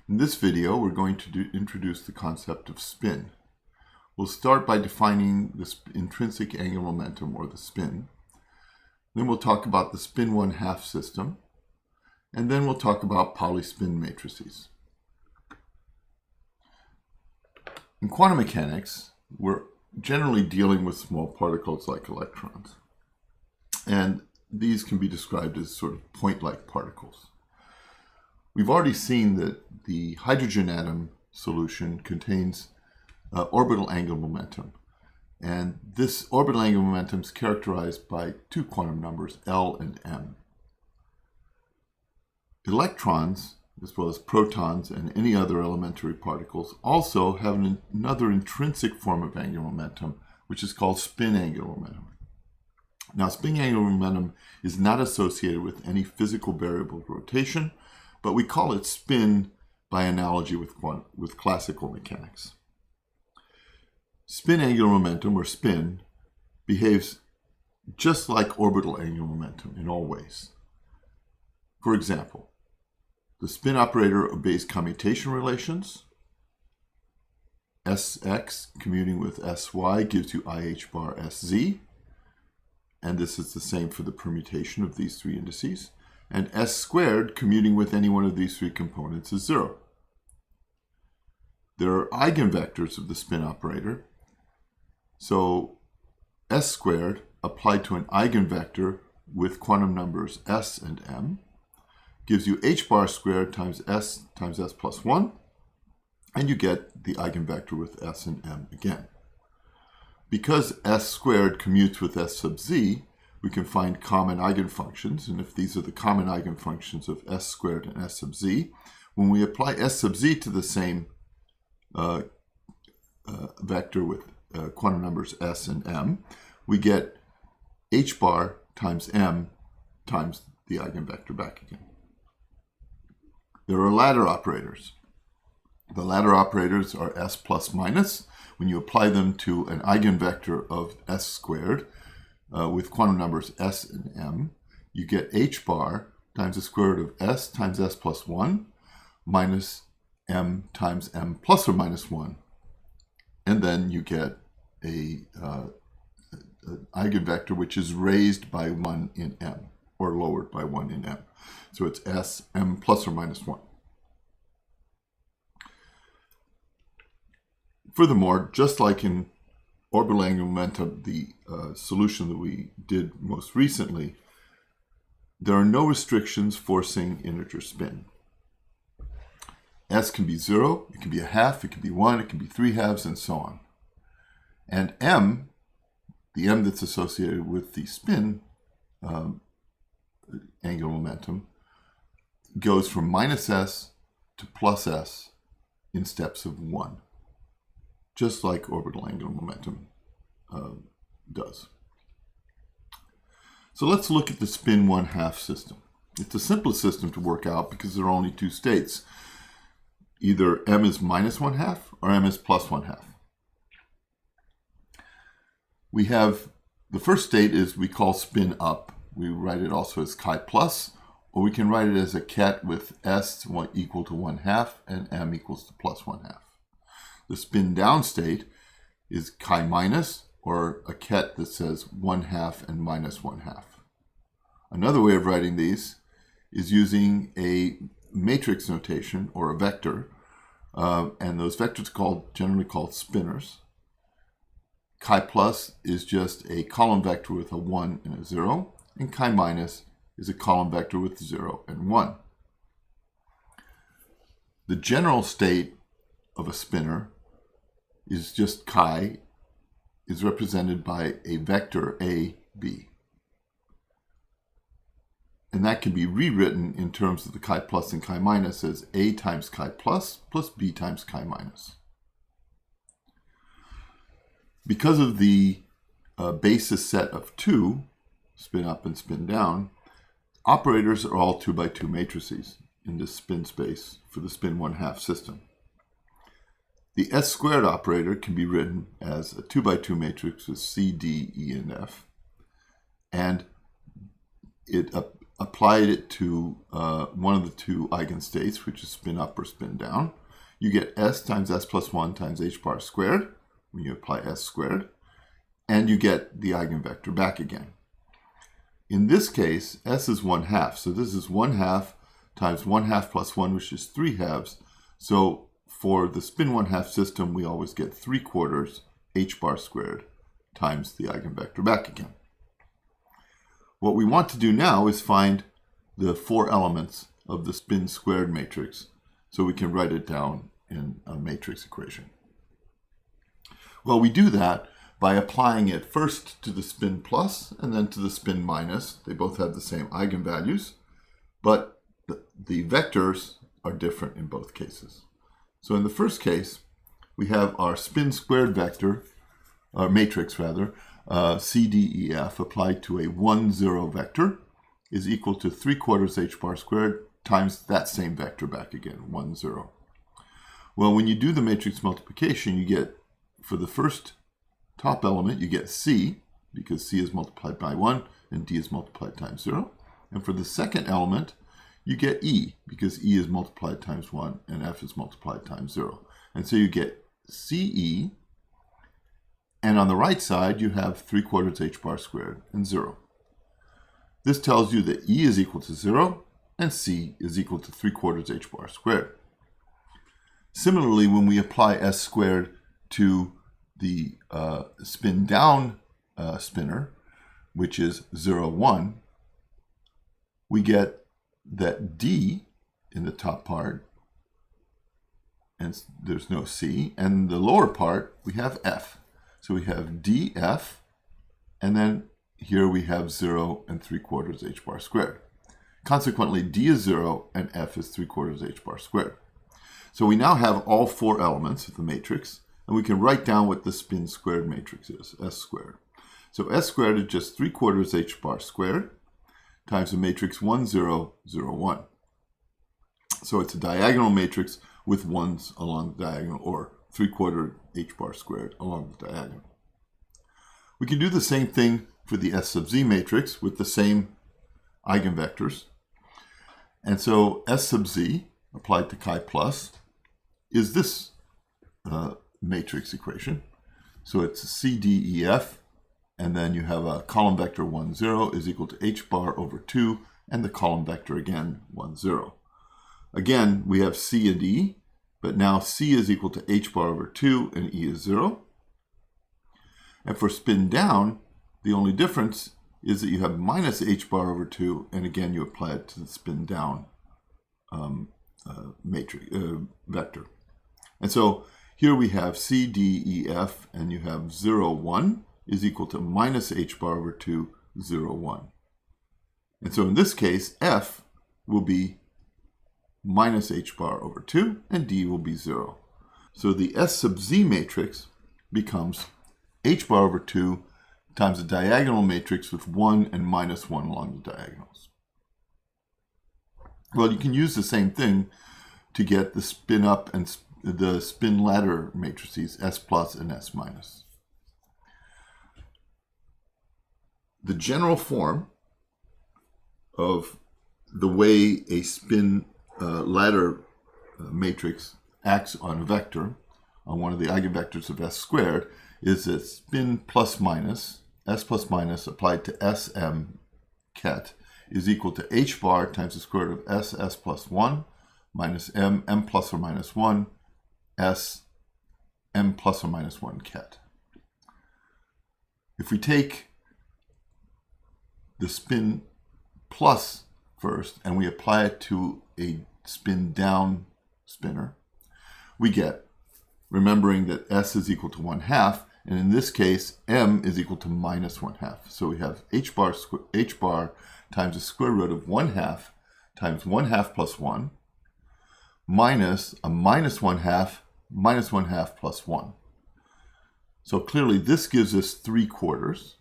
In this video, we're going to introduce the concept of spin. We'll start by defining the intrinsic angular momentum, or the spin. Then we'll talk about the spin 1/2 system. And then we'll talk about Pauli spin matrices. In quantum mechanics, we're generally dealing with small particles like electrons. And these can be described as sort of point-like particles. We've already seen that the hydrogen atom solution contains orbital angular momentum. And this orbital angular momentum is characterized by two quantum numbers, L and M. Electrons, as well as protons and any other elementary particles, also have another intrinsic form of angular momentum, which is called spin angular momentum. Now, spin angular momentum is not associated with any physical variable of rotation, but we call it spin by analogy with classical mechanics. Spin angular momentum, or spin, behaves just like orbital angular momentum in all ways. For example, the spin operator obeys commutation relations. Sx commuting with Sy gives you IH bar Sz, and this is the same for the permutation of these three indices. And S squared commuting with any one of these three components is 0. There are eigenvectors of the spin operator. So S squared applied to an eigenvector with quantum numbers S and M gives you H bar squared times S plus 1, and you get the eigenvector with S and M again. Because S squared commutes with S sub z, we can find common eigenfunctions, and if these are the common eigenfunctions of S squared and S sub z, when we apply S sub z to the same vector with quantum numbers S and M, we get H bar times M times the eigenvector back again. There are ladder operators. The ladder operators are S plus minus. When you apply them to an eigenvector of S squared with quantum numbers S and M, you get H bar times the square root of S times S plus 1 minus M times M plus or minus 1. And then you get an eigenvector which is raised by 1 in M, or lowered by 1 in M. So it's S, M plus or minus 1. Furthermore, just like in orbital angular momentum, the solution that we did most recently, there are no restrictions forcing integer spin. S can be 0, it can be a half, it can be 1, it can be 3 halves, and so on. And M, the M that's associated with the spin angular momentum, goes from minus S to plus S in steps of 1, just like orbital angular momentum does. So let's look at the spin 1/2 system. It's the simplest system to work out because there are only two states. Either M is minus 1/2 or M is plus 1/2. We have the first state is we call spin up. We write it also as chi plus, or we can write it as a ket with S equal to 1/2 and M equals to plus 1/2. The spin down state is chi minus, or a ket that says 1/2 and minus 1/2. Another way of writing these is using a matrix notation, or a vector, and those vectors are generally called spinners. Chi plus is just a column vector with a 1 and a 0, and chi minus is a column vector with 0 and 1. The general state of a spinner is just chi is represented by a vector A, B. And that can be rewritten in terms of the chi plus and chi minus as A times chi plus B times chi minus. Because of the basis set of 2, spin up and spin down, operators are all 2 by 2 matrices in this spin space for the spin 1/2 system. The S squared operator can be written as a 2 by 2 matrix with C, D, E, and F. And it applied it to one of the two eigenstates, which is spin up or spin down, you get s times s plus 1 times h bar squared when you apply s squared, and you get the eigenvector back again. In this case, s is 1/2, so this is 1/2 times 1/2 plus 1, which is 3/2. So for the spin 1/2 system, we always get 3/4 h bar squared times the eigenvector back again. What we want to do now is find the 4 elements of the spin squared matrix, so we can write it down in a matrix equation. Well, we do that by applying it first to the spin plus and then to the spin minus. They both have the same eigenvalues, but the vectors are different in both cases. So in the first case, we have our spin squared vector, or matrix rather, C, D, E, F applied to a 1, 0 vector is equal to 3/4 h bar squared times that same vector back again, 1, 0. Well, when you do the matrix multiplication, you get, for the first top element, you get C, because C is multiplied by 1 and D is multiplied times 0. And for the second element, you get E, because E is multiplied times 1 and F is multiplied times 0. And so you get CE, and on the right side, you have 3/4 h bar squared and 0. This tells you that E is equal to 0 and C is equal to 3/4 h bar squared. Similarly, when we apply s squared to the spin down spinner, which is 0, 1, we get that D in the top part, and there's no C, and the lower part, we have F. So we have df, and then here we have 0 and 3/4 h bar squared. Consequently, d is 0 and f is 3/4 h bar squared. So we now have all 4 elements of the matrix, and we can write down what the spin squared matrix is, s squared. So s squared is just 3/4 h bar squared times the matrix 1, 0, 0, 1. So it's a diagonal matrix with 1s along the diagonal, or 3/4 h bar squared along the diagonal. We can do the same thing for the S sub z matrix with the same eigenvectors. And so S sub z applied to chi plus is this matrix equation. So it's C, D, E, F, and then you have a column vector 1, 0 is equal to h bar over 2, and the column vector again 1, 0. Again, we have C and E, but now C is equal to h bar over 2 and E is 0. And for spin down, the only difference is that you have minus h bar over 2, and again you apply it to the spin down matrix vector. And so here we have C, D, E, F, and you have 0, 1 is equal to minus h bar over 2, 0, 1. And so in this case, F will be minus h bar over 2, and D will be 0. So the S sub z matrix becomes h bar over 2 times a diagonal matrix with 1 and minus 1 along the diagonals. Well, you can use the same thing to get the spin up and the spin ladder matrices S plus and S minus. The general form of the way a spin ladder matrix acts on a vector, on one of the eigenvectors of S squared, is that spin plus minus, S plus minus applied to Sm ket, is equal to h bar times the square root of S plus 1 minus M plus or minus 1, S M plus or minus 1 ket. If we take the spin plus first and we apply it to a spin down spinner, we get, remembering that S is equal to 1/2, and in this case, M is equal to minus 1/2. So we have h bar times the square root of 1/2 times 1/2 plus 1 minus a minus 1/2 plus 1. So clearly this gives us 3/4,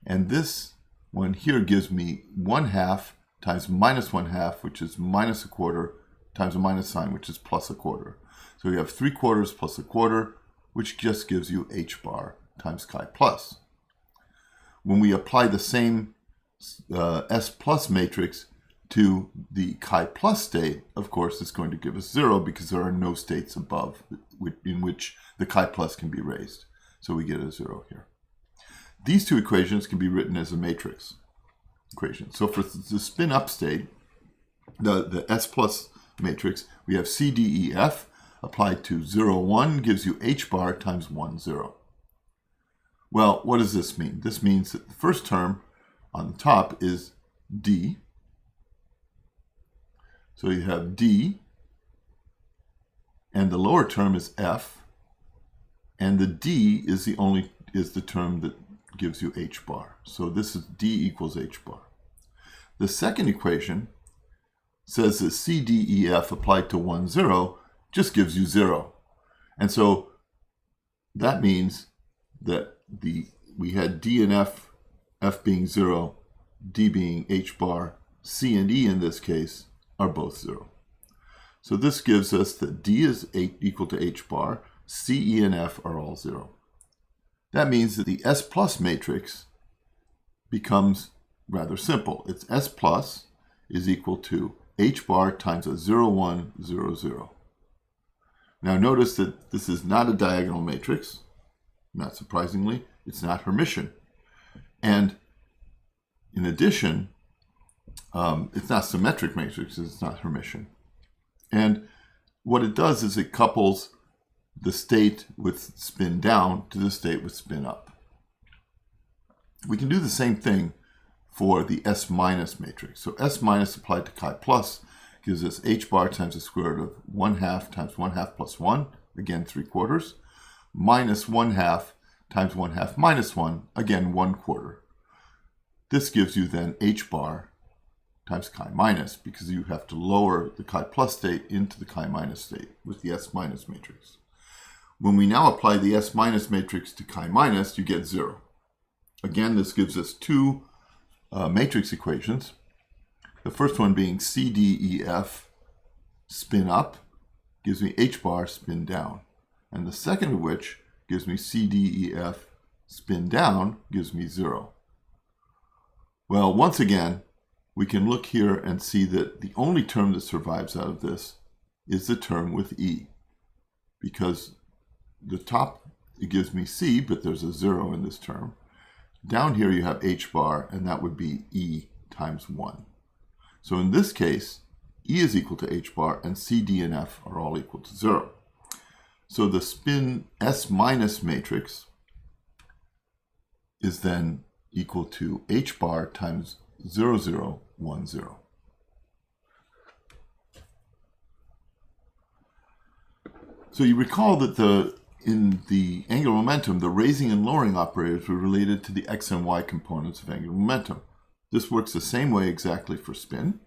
and this one here gives me 1/2 times minus 1/2, which is minus 1/4, times a minus sign, which is plus 1/4. So we have 3/4 plus 1/4, which just gives you h bar times chi plus. When we apply the same S plus matrix to the chi-plus state, of course, it's going to give us 0 because there are no states above in which the chi-plus can be raised. So we get a 0 here. These two equations can be written as a matrix equation. So for the spin-up state, the S plus matrix, we have C, D, E, F applied to 0, 1 gives you H bar times 1, 0. Well, what does this mean? This means that the first term on the top is D. So you have D, and the lower term is F, and the D is the term that gives you H bar. So this is D equals H bar. The second equation says that C, D, E, F applied to 1, 0 just gives you 0. And so that means that we had D and F, F being 0, D being H bar, C and E in this case are both 0. So this gives us that D is equal to H bar, C, E, and F are all 0. That means that the S plus matrix becomes rather simple. It's S plus is equal to H bar times a 0, 1, 0, 0. Now notice that this is not a diagonal matrix. Not surprisingly, it's not Hermitian. And in addition, it's not symmetric matrix, it's not Hermitian. And what it does is it couples the state with spin down to the state with spin up. We can do the same thing for the S minus matrix. So S minus applied to chi plus gives us H bar times the square root of 1/2 times 1/2 plus 1, again 3/4, minus 1/2 times 1/2 minus 1, again 1/4. This gives you then H bar times chi minus, because you have to lower the chi plus state into the chi minus state with the S minus matrix. When we now apply the S minus matrix to chi minus, you get 0. Again, this gives us two matrix equations. The first one being C, D, E, F spin up gives me H bar spin down. And the second of which gives me C, D, E, F spin down gives me 0. Well, once again, we can look here and see that the only term that survives out of this is the term with E. Because the top, it gives me C, but there's a 0 in this term. Down here you have H bar, and that would be E times 1. So in this case, E is equal to H bar, and C, D, and F are all equal to 0. So the spin S minus matrix is then equal to H bar times 0, 0, 1, 0. So you recall that in the angular momentum, the raising and lowering operators were related to the x and y components of angular momentum. This works the same way exactly for spin.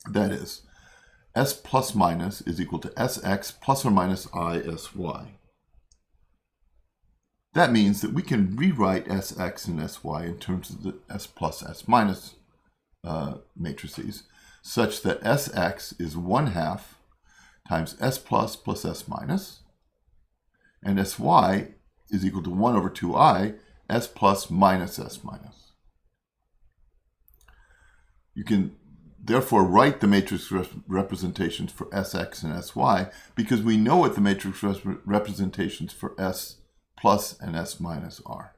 That is, S plus minus is equal to Sx plus or minus I Sy. That means that we can rewrite Sx and Sy in terms of the S plus S minus matrices, such that Sx is 1/2 times S plus S minus, and Sy is equal to 1/2I S plus minus S minus. You can therefore write the matrix representations for Sx and Sy because we know what the matrix representations for S plus and S minus are.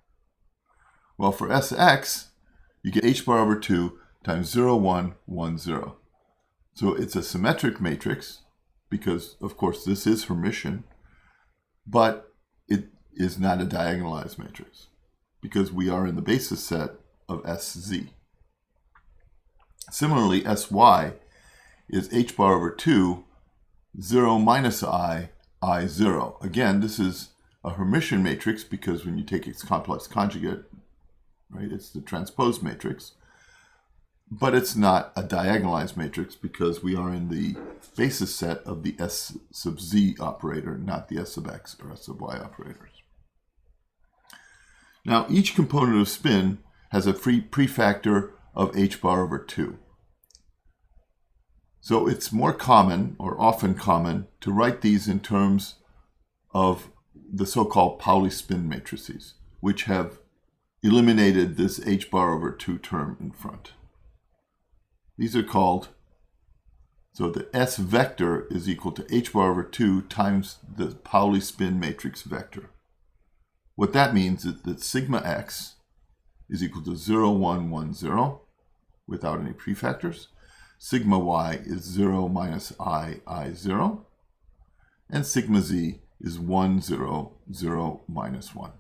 Well, for Sx, you get H bar over 2 times 0, 1, 1, 0. So it's a symmetric matrix because, of course, this is Hermitian, but it is not a diagonalized matrix because we are in the basis set of Sz. Similarly, Sy is H bar over 2, 0 minus I 0. Again, this is a Hermitian matrix because when you take its complex conjugate, right, it's the transpose matrix. But it's not a diagonalized matrix because we are in the basis set of the S sub z operator, not the S sub x or S sub y operators. Now, each component of spin has a free prefactor of H bar over 2. So it's more common, or often common, to write these in terms of the so-called Pauli spin matrices, which have eliminated this h bar over 2 term in front. These are called, so the S vector is equal to h bar over 2 times the Pauli spin matrix vector. What that means is that sigma x is equal to 0, 1, 1, 0 without any prefactors. Sigma y is 0 minus I, 0. And sigma z is 1, 0, 0, minus 1.